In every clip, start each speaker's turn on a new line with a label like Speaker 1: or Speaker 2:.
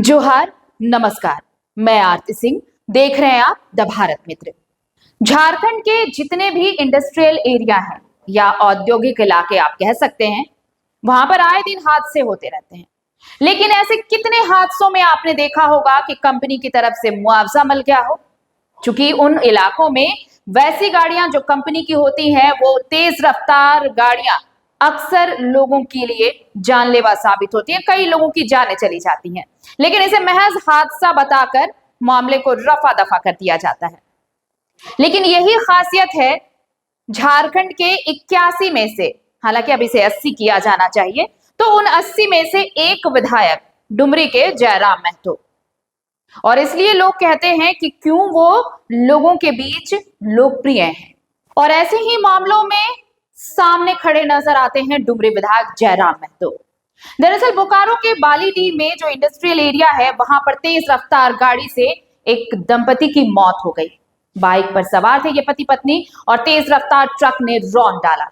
Speaker 1: जोहार, नमस्कार। मैं आरती सिंह, देख रहे हैं आप द भारत मित्र। झारखंड के जितने भी इंडस्ट्रियल एरिया हैं या औद्योगिक इलाके आप कह सकते हैं, वहां पर आए दिन हादसे होते रहते हैं। लेकिन ऐसे कितने हादसों में आपने देखा होगा कि कंपनी की तरफ से मुआवजा मिल गया हो। क्योंकि उन इलाकों में वैसी गाड़ियां जो कंपनी की होती हैं, वो तेज रफ्तार गाड़ियां अक्सर लोगों के लिए जानलेवा साबित होती हैं, कई लोगों की जानें चली जाती हैं। लेकिन इसे महज हादसा बताकर मामले को रफा दफा कर दिया जाता है। लेकिन यही खासियत है झारखंड के 81 में से, हालांकि अब इसे 80 किया जाना चाहिए, तो उन 80 में से एक विधायक डुमरी के जयराम महतो। और इसलिए लोग कहते हैं कि क्यों वो लोगों के बीच लोकप्रिय हैं। और ऐसे ही मामलों में सामने खड़े नजर आते हैं डुमरी विधायक जयराम महतो। दरअसल बोकारो के बालीडीह में जो इंडस्ट्रियल एरिया है, वहां पर तेज रफ्तार गाड़ी से एक दंपति की मौत हो गई। बाइक पर सवार थे ये पति पत्नी और तेज रफ्तार ट्रक ने रौंद डाला।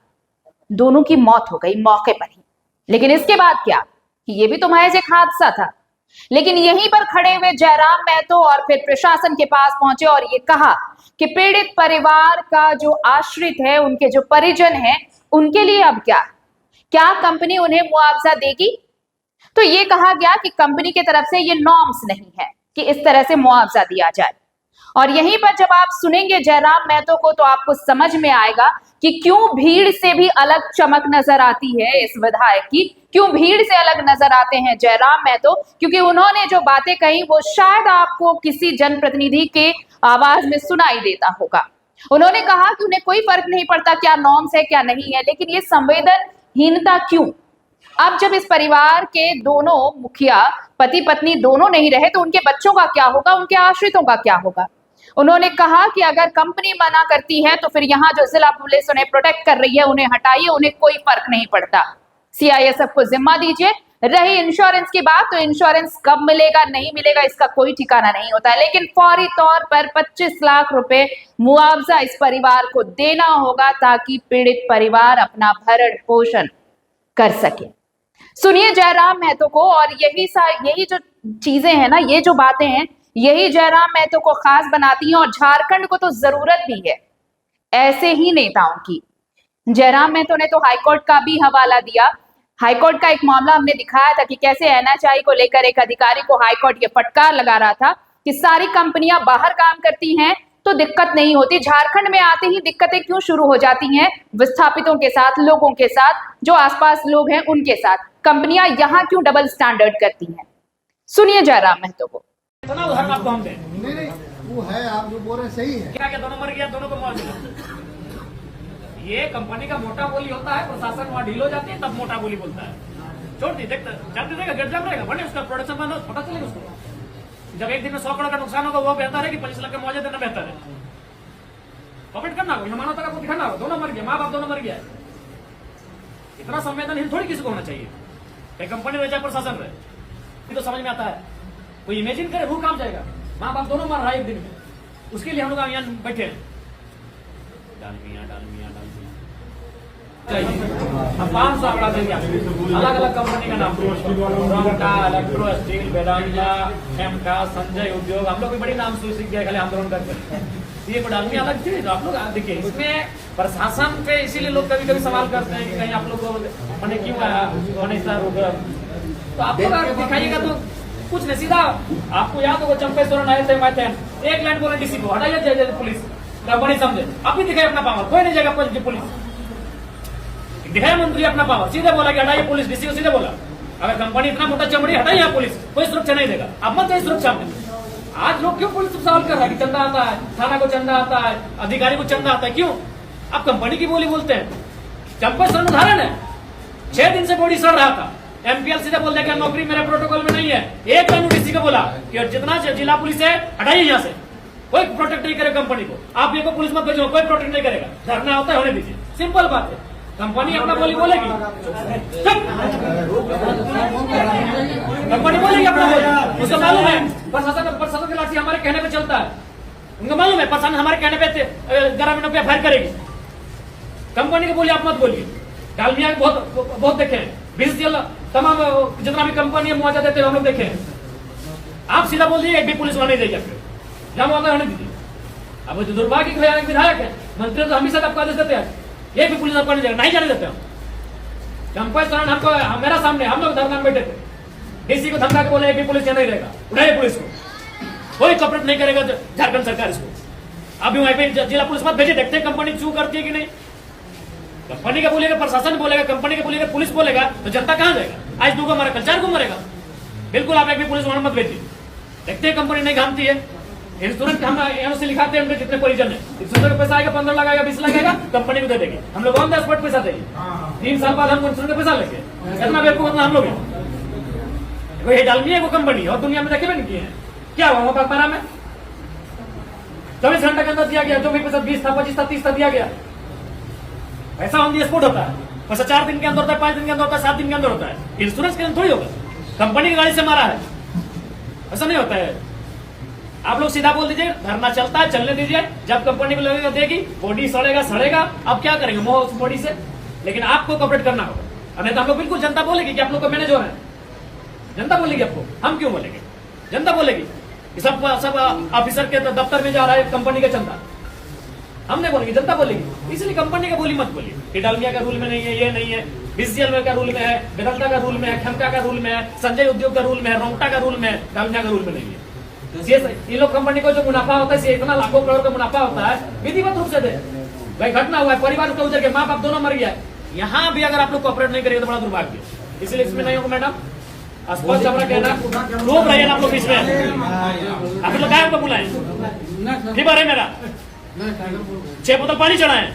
Speaker 1: दोनों की मौत हो गई मौके पर ही। लेकिन इसके बाद क्या, ये भी तो महज एक हादसा था। लेकिन यहीं पर खड़े हुए जयराम महतो और फिर प्रशासन के पास पहुंचे और ये कहा कि पीड़ित परिवार का जो आश्रित है, उनके जो परिजन हैं, उनके लिए अब क्या कंपनी उन्हें मुआवजा देगी। तो ये कहा गया कि कंपनी की तरफ से ये नॉर्म्स नहीं है कि इस तरह से मुआवजा दिया जाए। और यहीं पर जब आप सुनेंगे जयराम महतो को, तो आपको समझ में आएगा कि क्यों भीड़ से भी अलग चमक नजर आती है इस विधायक की, क्यों भीड़ से अलग नजर आते हैं जयराम महतो। क्योंकि उन्होंने जो बातें कही वो शायद आपको किसी जनप्रतिनिधि के आवाज में सुनाई देता होगा। उन्होंने कहा कि उन्हें कोई फर्क नहीं पड़ता क्या नॉर्म्स है क्या नहीं है, लेकिन ये संवेदनहीनता क्यों। अब जब इस परिवार के दोनों मुखिया पति पत्नी दोनों नहीं रहे, तो उनके बच्चों का क्या होगा, उनके आश्रितों का क्या होगा। उन्होंने कहा कि अगर कंपनी मना करती है तो फिर यहाँ जो जिला पुलिस उन्हें प्रोटेक्ट कर रही है, उन्हें हटाइए, उन्हें कोई फर्क नहीं पड़ता। सीआईएसएफ को जिम्मा दीजिए। रही इंश्योरेंस की बात, तो इंश्योरेंस कब मिलेगा नहीं मिलेगा इसका कोई ठिकाना नहीं होता है, लेकिन फौरी तौर पर 25 लाख रुपए मुआवजा इस परिवार को देना होगा ताकि पीड़ित परिवार अपना भरण पोषण कर सके। सुनिए जयराम महतो को। और यही जो चीजें हैं ना, ये जो बातें हैं, यही जयराम महतो को खास बनाती हैं। और झारखंड को तो जरूरत भी है ऐसे ही नेताओं की। जयराम महतो ने तो हाईकोर्ट का भी हवाला दिया। हाईकोर्ट का एक मामला हमने दिखाया था कि कैसे एनएचआई को लेकर एक अधिकारी को हाईकोर्ट ये फटकार लगा रहा था कि सारी कंपनियां बाहर काम करती हैं तो दिक्कत नहीं होती, झारखंड में आते ही दिक्कतें क्यों शुरू हो जाती हैं विस्थापितों के साथ, लोगों के साथ, जो आसपास लोग हैं उनके साथ। कंपनियां यहां क्यों डबल स्टैंडर्ड करती हैं। सुनिए जयराम महतो को।
Speaker 2: उदाहरण आपको हम दें।
Speaker 3: नहीं, वो है, आप जो बोल रहे हैं सही है।
Speaker 2: क्या दोनों मर गया, दोनों को मुआवजा। ये कंपनी का मोटा बोली होता है, प्रशासन वहाँ ढील हो जाती है तब मोटा बोली बोलता है। छोड़ दी, देखता जब देगा गेट जम रहेगा, बने उसका प्रोडक्शन बंद हो, पता चलेगा उसको। जब एक दिन में 100 करोड़ का नुकसान होगा, वो बेहतर है कि 25 लाख का मुआवजा देना बेहतर है। कमेंट करना होगा, मानवता को दिखाना होगा। दोनों मर गया, माँ बाप दोनों मर गया। इतना संवेदनहीन थोड़ी किसी को होना चाहिए। कंपनी रहे चाहे प्रशासन रहे, तो समझ में आता है। कोई इमेजिन करे रूह काम जाएगा, माँ बाप दोनों मर रहा है एक दिन में, उसके लिए हम लोग यहाँ बैठे हैं। डालमिया 500 आंकड़ा देंगे, अलग अलग कंपनी का नाम, रोंगटा, इलेक्ट्रो, स्टील, वेदांता, एमका, संजय उद्योग, हम लोग भी बड़ी नाम से सीख गए खाली आंदोलन करके। ये डालमिया अलग चीज। आप लोग देखिए, इसमें प्रशासन पे इसीलिए लोग कभी कभी सवाल करते हैं कि कहीं आप लोग को मैंने क्यों आया, तो आप लोग दिखाइएगा तो कुछ नहीं, सीधा आपको याद होगा चंपेश्वर आए थे, एक लाइन बोले डीसी को हटाइए, जय पुलिस कंपनी समझे। अब भी दिखाए अपना पावर, कोई नहीं जाएगा पुलिस दिखाया, मंत्री अपना पावर सीधे बोला कि हटाइए पुलिस, डीसी को सीधे बोला अगर कंपनी इतना मोटा चमड़ी हटाइए पुलिस, कोई सुरक्षा नहीं देगा। अब मत जाइए सुरक्षा में। आज लोग क्यों पुलिस सवाल कर रहा है कि चंदा आता है, थाना को चंदा आता है, अधिकारी को चंदा आता है, क्यों? आप कंपनी की बोली बोलते हैं। चंपेश्वर उदाहरण है, 6 दिन से बॉडी सड़ रहा था, एमपीएल सीधे बोल दिया कि नौकरी मेरे प्रोटोकॉल में नहीं है। एक लाइन डीसी को बोला कि जितना जिला पुलिस है हटाइए यहाँ से, कोई प्रोटेक्ट नहीं करेगा कंपनी को। आप ये को पुलिस मत भेजो, कोई प्रोटेक्ट नहीं करेगा। धरना होता है, होने दीजिए, सिंपल बात है। कंपनी अपना बोली बोलेगी, कंपनी बोलेगी अपना बोली, उसको मालूम है। प्रशासन की लाठी हमारे कहने पे चलता है, उनको मालूम है प्रशासन हमारे कहने पे ग्रामीणों पे फायर करेगी। कंपनी की बोली आप मत बोलिए। डालमिया बहुत देखे हैं, 20 तमाम जितना भी कंपनी मुआवजा देते हैं हम लोग देखे हैं। आप सीधा बोल दीजिए एक भी पुलिस वाला नहीं जाइए आपके जहां होता होने दीजिए। अब वो जो दुर्भाग्य के एक विधायक है, मंत्री तो हमेशा आपको आदेश देते हैं ये भी पुलिस आपको नहीं जाएगा, नहीं जाने देते हम। कैंपस दौरान हमको मेरा सामने हम लोग धरना में बैठे थे, डीसी को धमका के बोले एक भी पुलिस यहाँ नहीं रहेगा, उठाइए पुलिस को, कोई कॉपरेट नहीं करेगा झारखंड सरकार इसको। अभी वहीं पे जिला पुलिस मत भेजिए, देखते हैं कंपनी चू करती है कि नहीं। कंपनी का बोलेगा, प्रशासन बोलेगा, कंपनी का बोलेगा, पुलिस बोलेगा, तो जनता कहां जाएगा? आज 2 को मारा, कल 4 को मरेगा। बिल्कुल आप एक भी पुलिस वहां मत भेजिए, देखते हैं कंपनी नहीं घामती है। इंश्योरेंस हम यहाँ से लिखाते हैं, उनके जितने परिजन है, इंश्योरेंस का पैसा आएगा, 15 लगाएगा, 20 लगाएगा, कंपनी को दे देगी। हम लोग ऑन द स्पॉट पैसा देंगे, 3 साल बाद हम इंश्योरेंस का पैसा लेंगे। इतना बेवकूफ उतना हम लोग हैं। ये डालनी है वो कंपनी, और दुनिया में देखे भी नहीं किए हैं। क्या हुआ बागबारा में 24 घंटे के अंदर दिया गया, जो भी पैसा 20 था, 25 था, 30 था, दिया गया। ऐसा ऑन दी स्पॉट होता है, पैसा 4 दिन के अंदर होता है, 5 दिन के अंदर होता है, 7 दिन के अंदर होता है। इंश्योरेंस के अंदर थोड़ी होगा, कंपनी की गाड़ी से मारा है, ऐसा नहीं होता है। आप लोग सीधा बोल दीजिए, धरना चलता है, चलने दीजिए, जब कंपनी को लगेगा देगी, बॉडी सड़ेगा सड़ेगा, अब क्या करेंगे मोह उस बॉडी से। लेकिन आपको कॉपरेट करना होगा, नहीं तो हम लोग बिल्कुल जनता बोलेगी कि आप लोग का मैनेज हो रहा है, जनता बोलेगी आपको, हम क्यों बोलेंगे? जनता बोलेगी कि सब ऑफिसर के दफ्तर में जा रहा है कंपनी का चंदा, हम नहीं बोलेंगे, जनता बोलेगी। इसलिए कंपनी का बोली मत बोलिए कि डालमिया का रूल में नहीं है, ये नहीं है, बीसीएल का रूल में है, वेदांता का रूल में है, खेमका का रूल में है, संजय उद्योग का रूल में है, रोंगटा का रूल में है, डालमिया का रूल में नहीं है। ये लोग कंपनी को जो मुनाफा होता है, इतना लाखों करोड़ का मुनाफा होता है, विधिवत रूप से दे। भाई घटना हुआ है, परिवार का उजर गया, माँ बाप दोनों मर गया, यहाँ भी अगर आप लोग कॉपरेट नहीं करेंगे तो बड़ा दुर्भाग्य। इसलिए इसमें नहीं होगा मैडम, स्पष्ट हमारा कहना, लोग रहिए ना आप लोग इसमें, आप लोग क्या बुलाए ठीक है मेरा 6 बोतल पानी चढ़ाए,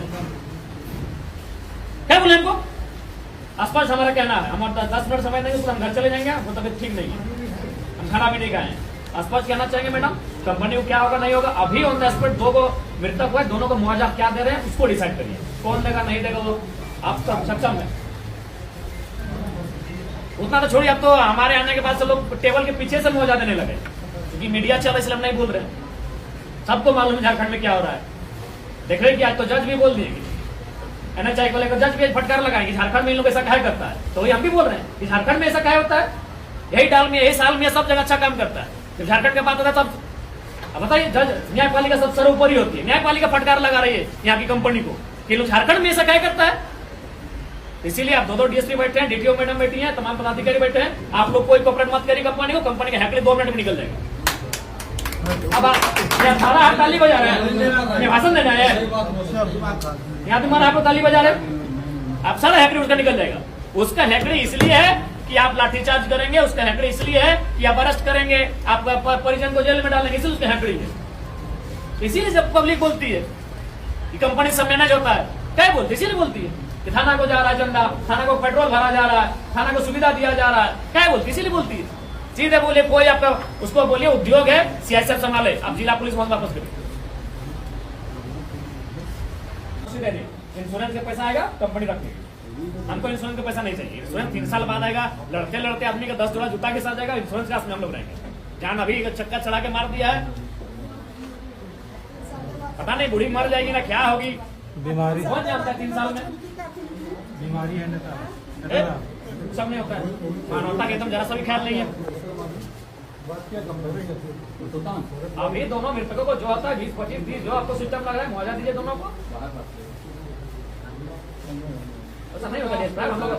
Speaker 2: क्या बोले हमको? स्पष्ट हमारा कहना है, हमारा 10 मिनट समय नहीं, हम घर चले जाएंगे, वो तबियत ठीक नहीं है, हम खाना भी नहीं खाए। स्पष्ट कहना चाहेंगे मैडम, कंपनी को क्या होगा नहीं होगा, अभी ऑन द स्पॉट 2 को मृतक हुआ है, दोनों को मुआवजा क्या दे रहे हैं उसको डिसाइड करिए, कौन देगा नहीं देगा वो आप सब सक्षम है। उतना तो छोड़िए, अब तो हमारे आने के बाद से लोग टेबल के पीछे से मुआवजा देने लगे, क्योंकि मीडिया चल इसलिए हम नहीं बोल रहे, सबको मालूम है झारखंड में क्या हो रहा है। देख रहे कि आज तो जज भी बोल दिए, NHI को लेकर जज भी फटकार लगाएंगे, झारखंड में इन लोग ऐसा क्या करता है, तो वही हम भी बोल रहे हैं कि झारखंड में ऐसा क्या होता है, यही डाल में, यही साल में, सब जगह अच्छा काम करता है। जब झारखंड के बात होता है तब बताइए, जज न्यायपालिका सब सर्वोपरि होती है, न्यायपालिका फटकार लगा रही है यहाँ की कंपनी को कि लोग झारखंड में ऐसा क्या करता है। इसीलिए आप 2 DSP बैठे हैं, DTO मैडम बैठी हैं, तमाम पदाधिकारी बैठे हैं, आप लोग कोई कॉपरेट मत करिए कंपनी को, कंपनी के हैकड़े 2 मिनट में निकल जाएगा। अब सारा हाथ ताली बजा रहे हैं, ये भाषण देना है, यहाँ तुम्हारा आप ताली बजा रहे, आप सारा हैकड़े उसका निकल जाएगा। उसका हैकड़े इसलिए है कि आप लाठीचार्ज करेंगे, उसका हैकड़े इसलिए है कि आप अरेस्ट करेंगे, आप परिजन को जेल में डालेंगे, इसलिए उसका हैकड़े है। इसीलिए जब पब्लिक बोलती है कि कंपनी सब मैनेज होता है, क्या बोलती है? इसीलिए बोलती है कि थाना को जा रहा है चंदा, थाना को पेट्रोल भरा जा रहा है, थाना को सुविधा दिया जा रहा है, क्या बोलती है? इसीलिए बोलती है। सीधे बोले कोई आपका उसको बोलिए उद्योग है, CSF संभाले, आप जिला पुलिस वापस करिए, इंश्योरेंस का पैसा आएगा कंपनी रखेगी, हमको इंश्योरेंस का पैसा नहीं चाहिए। इंश्योरेंस 3 साल बाद आएगा, लड़ते लड़ते आदमी का 10 जोड़ा जूता के साथ जाएगा, इंश्योरेंस का हम लोग रहेंगे। जान अभी चक्का चढ़ा के मार दिया है, पता नहीं बूढ़ी मर जाएगी ना क्या होगी,
Speaker 4: बीमारी
Speaker 2: कौन जानता है 3 साल में
Speaker 4: बीमारी है ना,
Speaker 2: सब नहीं होता है, मानवता के एकदम जरा सा भी ख्याल नहीं है। अभी दोनों मृतकों को जो होता है 20-25 जो आपको सिस्टम लग रहा है मुआवजा दीजिए दोनों को, ऐसा नहीं होता। हम लोग